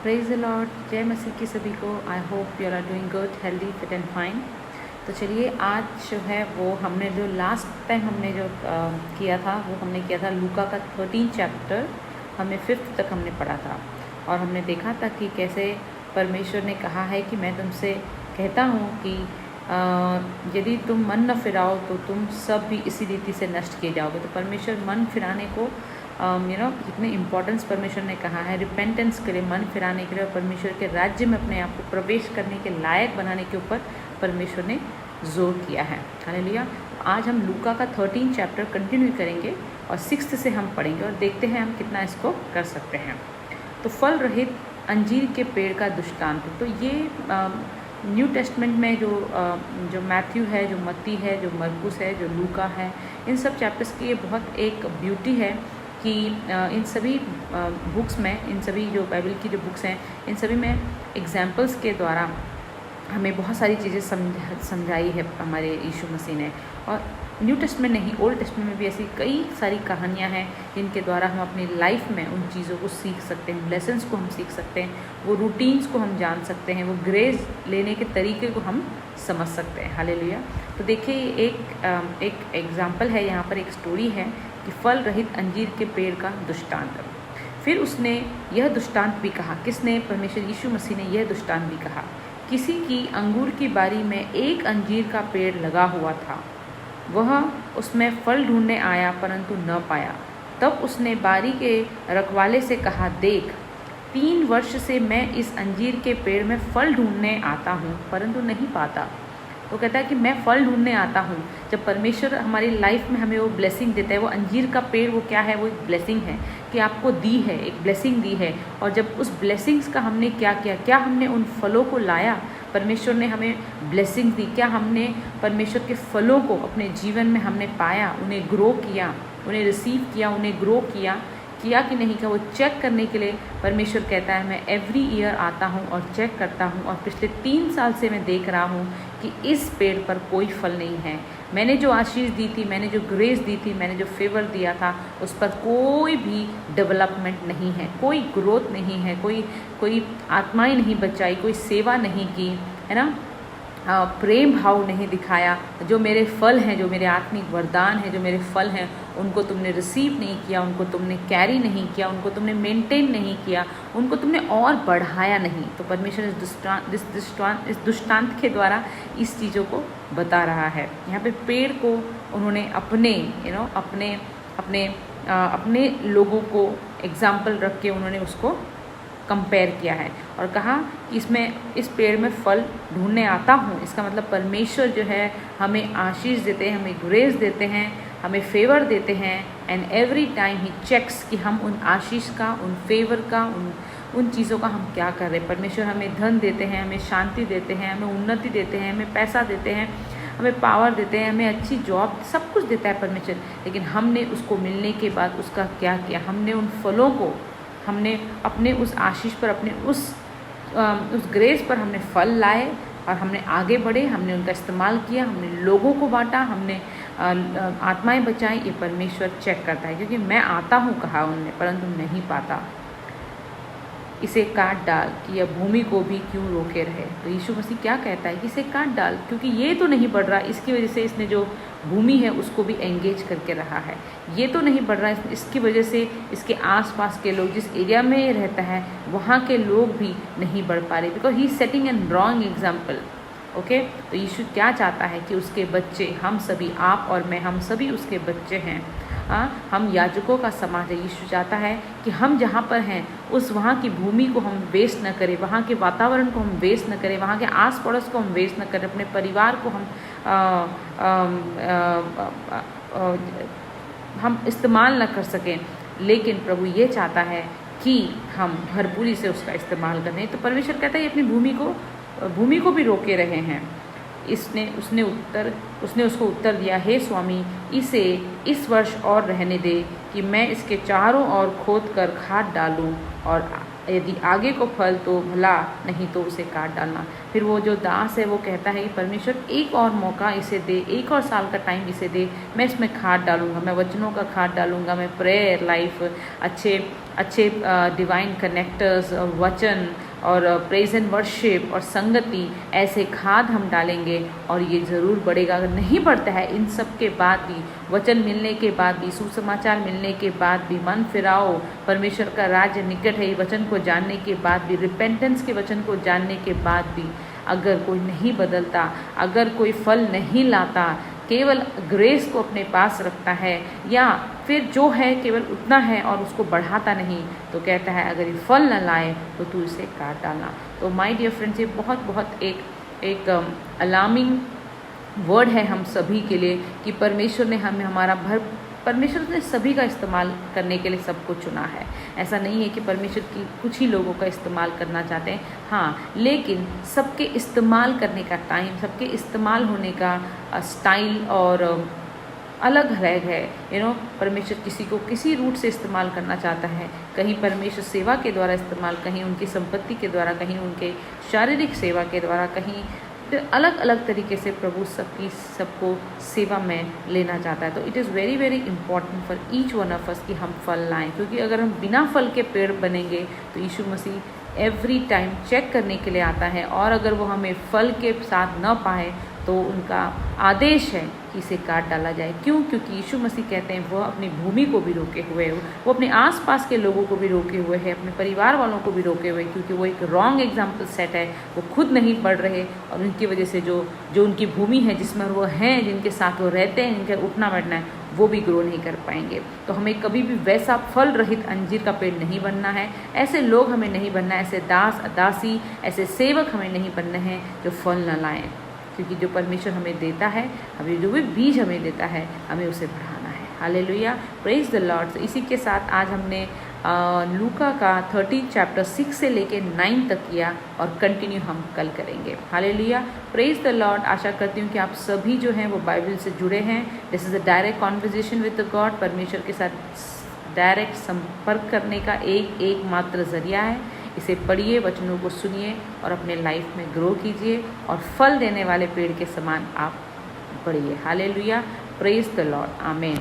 Praise the Lord, जय मसीह की सभी को। I hope you are doing good, healthy, fit and fine. तो चलिए, आज जो है वो हमने जो लास्ट टाइम हमने जो किया था वो हमने किया था लूका का 13 चैप्टर, हमने 5th तक हमने पढ़ा था। और हमने देखा था कि कैसे परमेश्वर ने कहा है कि मैं तुमसे कहता हूँ कि यदि तुम मन न फिराओ तो तुम सब भी इसी रीति से नष्ट किए जाओगे। तो परमेश्वर मन फिराने को कितने इम्पोर्टेंस परमेश्वर ने कहा है रिपेंटेंस के लिए, मन फिराने के लिए और परमेश्वर के राज्य में अपने आप को प्रवेश करने के लायक बनाने के ऊपर परमेश्वर ने जोर किया है। हालेलुया। आज हम लूका का 13 चैप्टर कंटिन्यू करेंगे और 6th से हम पढ़ेंगे और देखते हैं हम कितना इसको कर सकते हैं। तो फल रहित अंजीर के पेड़ का दृष्टांत। तो ये न्यू टेस्टमेंट में जो मैथ्यू है, जो मत्ती है, जो मरकुस है, जो लूका है, इन सब चैप्टर्स की ये बहुत एक ब्यूटी है कि इन सभी बुक्स में, इन सभी जो बाइबल की जो बुक्स हैं, इन सभी में एग्जाम्पल्स के द्वारा हमें बहुत सारी चीज़ें समझाई है हमारे यीशु मसीह ने। और न्यू टेस्टमेंट नहीं, ओल्ड टेस्टमेंट में भी ऐसी कई सारी कहानियाँ हैं जिनके द्वारा हम अपनी लाइफ में उन चीज़ों को सीख सकते हैं, लेसन्स को हम सीख सकते हैं, वो रूटीन्स को हम जान सकते हैं, वो ग्रेस लेने के तरीके को हम समझ सकते हैं। हालेलुया। तो देखिए, एक एग्जाम्पल है यहाँ पर, एक स्टोरी है कि फल रहित अंजीर के पेड़ का दृष्टांत। फिर उसने यह दृष्टांत भी कहा, किसने? परमेश्वर यीशु मसीह ने यह दृष्टांत भी कहा। किसी की अंगूर की बारी में एक अंजीर का पेड़ लगा हुआ था। वह उसमें फल ढूंढने आया परंतु न पाया। तब उसने बारी के रखवाले से कहा, देख, 3 वर्ष से मैं इस अंजीर के पेड़ में फल ढूंढने आता हूँ परंतु नहीं पाता। तो कहता है कि मैं फल ढूंढने आता हूँ। जब परमेश्वर हमारी लाइफ में हमें वो ब्लेसिंग देता है, वो अंजीर का पेड़ वो क्या है? वो एक ब्लेसिंग है कि आपको दी है, एक ब्लेसिंग दी है। और जब उस ब्लेसिंग्स का हमने क्या किया, क्या हमने उन फलों को लाया? परमेश्वर ने हमें ब्लेसिंग दी, क्या हमने परमेश्वर के फलों को अपने जीवन में हमने पाया, उन्हें ग्रो किया, उन्हें रिसीव किया, उन्हें ग्रो किया कि नहीं किया? वो चेक करने के लिए परमेश्वर कहता है, मैं एवरी ईयर आता हूँ और चेक करता हूँ। और पिछले 3 साल से मैं देख रहा हूँ कि इस पेड़ पर कोई फल नहीं है। मैंने जो आशीष दी थी, मैंने जो ग्रेस दी थी, मैंने जो फेवर दिया था, उस पर कोई भी डेवलपमेंट नहीं है, कोई ग्रोथ नहीं है, कोई आत्माएं नहीं बचाई, कोई सेवा नहीं की, है ना, प्रेम भाव नहीं दिखाया। जो मेरे फल हैं, जो मेरे आत्मिक वरदान हैं, जो मेरे फल हैं, उनको तुमने रिसीव नहीं किया, उनको तुमने कैरी नहीं किया, उनको तुमने मेंटेन नहीं किया, उनको तुमने और बढ़ाया नहीं। तो परमेश्वर इस दृष्टांत के द्वारा इस चीज़ों को बता रहा है। यहाँ पे पेड़ को उन्होंने अपने लोगों को एग्जाम्पल रख के उन्होंने उसको कंपेयर किया है और कहा कि इस पेड़ में फल ढूंढने आता हूँ। इसका मतलब परमेश्वर जो है हमें आशीष देते हैं, हमें ग्रेस देते हैं, हमें फेवर देते हैं। And every time he checks कि हम उन आशीष का, उन फेवर का, उन चीज़ों का हम क्या कर रहे हैं। परमेश्वर हमें धन देते हैं, हमें शांति देते हैं, हमें उन्नति देते हैं, हमें पैसा देते हैं, हमें पावर देते हैं, हमें अच्छी जॉब, सब कुछ देता है परमेश्वर। लेकिन हमने उसको मिलने के बाद उसका क्या किया? हमने उन फलों को, हमने अपने उस आशीष पर, अपने उस ग्रेस पर हमने फल लाए और हमने आगे बढ़े, हमने उनका इस्तेमाल किया, हमने लोगों को बांटा, हमने आत्माएं बचाई। ये परमेश्वर चेक करता है, क्योंकि मैं आता हूँ कहा उन्होंने, परंतु नहीं पाता। इसे काट डाल कि यह भूमि को भी क्यों रोके रहे। तो यीशु मसीह क्या कहता है कि इसे काट डाल, क्योंकि ये तो नहीं बढ़ रहा। इसकी वजह से इसने जो भूमि है उसको भी एंगेज करके रहा है। ये तो नहीं बढ़ रहा, इसकी वजह से इसके आसपास के लोग, जिस एरिया में ये रहता है, वहाँ के लोग भी नहीं बढ़ पा रहे, because he is setting N wrong example. Okay, तो यीशु क्या चाहता है कि उसके बच्चे, हम सभी, आप और मैं, हम सभी उसके बच्चे हैं। हम याजकों का समाज है। यीशु चाहता है कि हम जहाँ पर हैं वहाँ की भूमि को हम वेस्ट न करें, वहाँ के वातावरण को हम वेस्ट न करें, वहाँ के आस पड़ोस को हम वेस्ट न करें, अपने परिवार को हम इस्तेमाल न कर सकें। लेकिन प्रभु ये चाहता है कि हम भरपूरी से उसका इस्तेमाल करें। तो परमेश्वर कहता है अपनी भूमि को भी रोके रहे हैं। उसने उसको उत्तर दिया, हे स्वामी, इसे इस वर्ष और रहने दे कि मैं इसके चारों ओर खोद कर खाद डालूं, और यदि आगे को फल तो भला, नहीं तो उसे काट डालना। फिर वो जो दास है वो कहता है कि परमेश्वर एक और मौका इसे दे, एक और साल का टाइम इसे दे, मैं इसमें खाद डालूंगा, मैं वचनों का खाद डालूंगा, मैं प्रेयर लाइफ, अच्छे डिवाइन कनेक्टर्स और वचन और प्रेज एंड वर्शिप और संगति, ऐसे खाद हम डालेंगे और ये ज़रूर बढ़ेगा। अगर नहीं बढ़ता है, इन सब के बाद भी, वचन मिलने के बाद भी, सुसमाचार मिलने के बाद भी, मन फिराओ, परमेश्वर का राज्य निकट है, ये वचन को जानने के बाद भी, रिपेंटेंस के वचन को जानने के बाद भी, अगर कोई नहीं बदलता, अगर कोई फल नहीं लाता, केवल ग्रेस को अपने पास रखता है, या फिर जो है केवल उतना है और उसको बढ़ाता नहीं, तो कहता है अगर ये फल न लाए तो तू इसे काट डालना। तो माय डियर फ्रेंड्स, ये बहुत एक अलार्मिंग वर्ड है हम सभी के लिए कि परमेश्वर ने परमेश्वर ने सभी का इस्तेमाल करने के लिए सबको चुना है। ऐसा नहीं है कि परमेश्वर की कुछ ही लोगों का इस्तेमाल करना चाहते हैं, हाँ, लेकिन सबके इस्तेमाल करने का टाइम, सबके इस्तेमाल होने का स्टाइल और अलग अलग है। परमेश्वर किसी को किसी रूट से इस्तेमाल करना चाहता है, कहीं परमेश्वर सेवा के द्वारा इस्तेमाल, कहीं उनकी संपत्ति के द्वारा, कहीं उनके शारीरिक सेवा के द्वारा, कहीं अलग अलग तरीके से प्रभु सबको सेवा में लेना चाहता है। तो it is very very important for each one of us कि हम फल लाएं, क्योंकि अगर हम बिना फल के पेड़ बनेंगे तो यीशु मसीह एवरी टाइम चेक करने के लिए आता है, और अगर वो हमें फल के साथ न पाए तो उनका आदेश है कि इसे काट डाला जाए। क्यों? क्योंकि यीशु मसीह कहते हैं वह अपनी भूमि को भी रोके हुए है, वो अपने आसपास के लोगों को भी रोके हुए है, अपने परिवार वालों को भी रोके हुए, क्योंकि वो एक रॉन्ग एग्जाम्पल सेट है। वो खुद नहीं पढ़ रहे और उनकी वजह से जो उनकी भूमि है, जिसमें वो हैं, जिनके साथ वो रहते हैं, जिनका उठना बैठना है, वो भी ग्रो नहीं कर पाएंगे। तो हमें कभी भी वैसा फल रहित अंजीर का पेड़ नहीं बनना है, ऐसे लोग हमें नहीं बनना है, ऐसे दास दासी, ऐसे सेवक हमें नहीं बनने हैं जो फल न लाएं, क्योंकि जो परमेश्वर हमें देता है, हमें जो भी बीज हमें देता है, हमें उसे बढ़ाना है। Hallelujah, praise the Lord. इसी के साथ आज हमने लूका का 13 चैप्टर 6 से लेके 9 तक किया, और कंटिन्यू हम कल करेंगे। Hallelujah, praise the lord. आशा करती हूँ कि आप सभी जो हैं वो बाइबल से जुड़े हैं। This is a direct conversation with the God. परमेश्वर के साथ डायरेक्ट संपर्क करने का एक मात्र जरिया है। इसे पढ़िए, वचनों को सुनिए और अपने लाइफ में ग्रो कीजिए, और फल देने वाले पेड़ के समान आप बढ़िए। Hallelujah, praise the Lord, amen.